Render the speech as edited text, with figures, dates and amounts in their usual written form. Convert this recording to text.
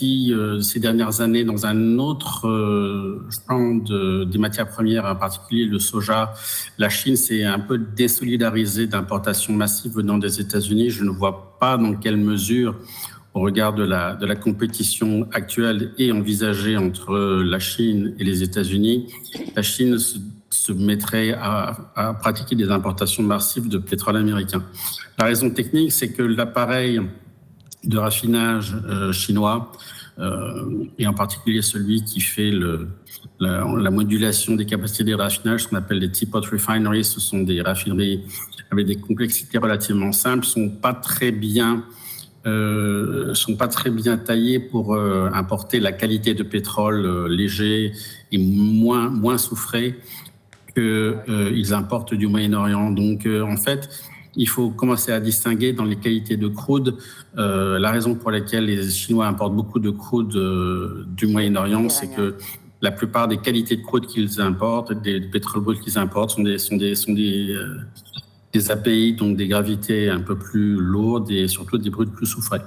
ces dernières années dans un autre champ des matières premières, en particulier le soja. La Chine s'est un peu désolidarisée d'importations massives venant des États-Unis. Je ne vois pas dans quelle mesure, au regard de la compétition actuelle et envisagée entre la Chine et les États-Unis, la Chine se mettrait à pratiquer des importations massives de pétrole américain. La raison technique, c'est que l'appareil de raffinage chinois, et en particulier celui qui fait la modulation des capacités de raffinage, ce qu'on appelle les teapot refineries, ce sont des raffineries avec des complexités relativement simples, sont pas très bien taillés pour importer la qualité de pétrole léger et moins soufré qu'ils importent du Moyen-Orient. Donc, en fait, il faut commencer à distinguer dans les qualités de crude. La raison pour laquelle les Chinois importent beaucoup de crude du Moyen-Orient, c'est que la plupart des qualités de crude qu'ils importent, des pétroles bruts qu'ils importent, sont des API, donc des gravités un peu plus lourdes et surtout des brutes plus soufrées.